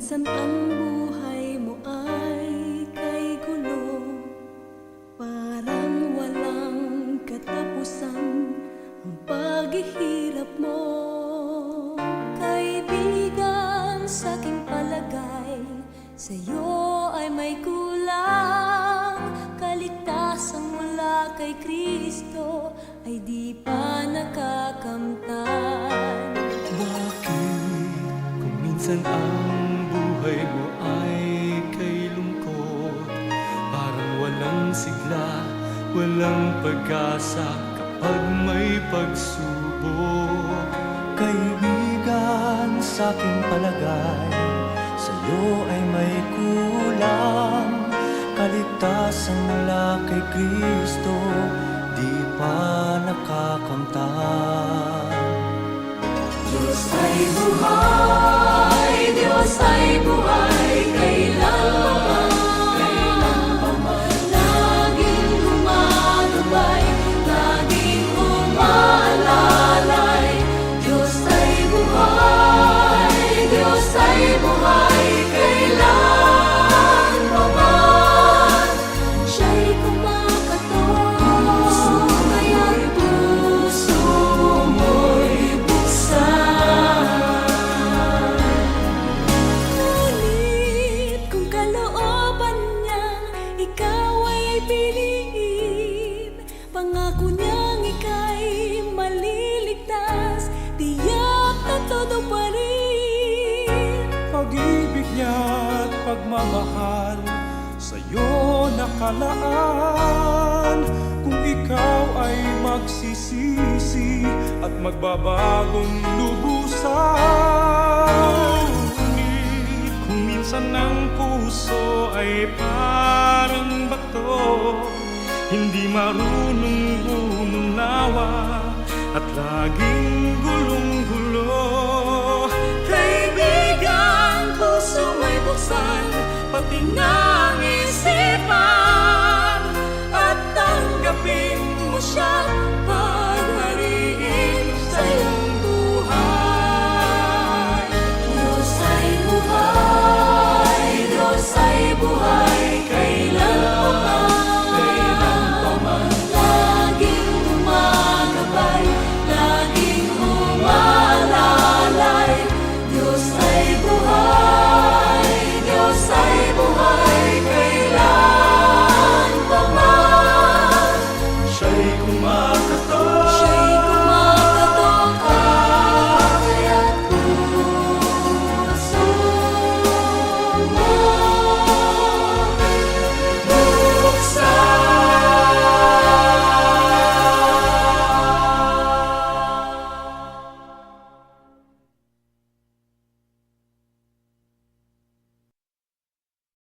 minsan ang buhay mo ay kay gulo, parang walang katapusan ang paghihirap mo. Kaibigan, sa aking palagay, sa'yo ay may kulang. Kaligtasan mula kay Kristo ay di pa nakakamtan. Bakit kung minsan ang buhay mo ay kay lungkot, parang walang sigla, walang pag-asa kapag may pagsubok? Kaibigan, sa aking palagay, sa'yo ay may kulang. Kaligtasan mula kay Kristo, di pa nakakamtan. Diyos ay buhay, Diyos ay buhay, kailanman, laging gumagabay, laging umaalalay. Diyos ay buhay, Diyos ay buhay, kailanman. Siya'y kumakatawan, kaya't puso mo'y buksan. Ngunit kung kalooban niyang ikaw ay piliin, pangako niyang ika'y maliligtas, tiyak na todo pa rin. Pag-ibig niya't pagmamahal sa'yo nakalaan. Kung ikaw ay magsisisi at magbabagong lubusan. Ngunit kung minsan ang puso ay parang bato, hindi marunong umunawa at laging gulong-gulo. Kaibigan, puso may buksan, pati nga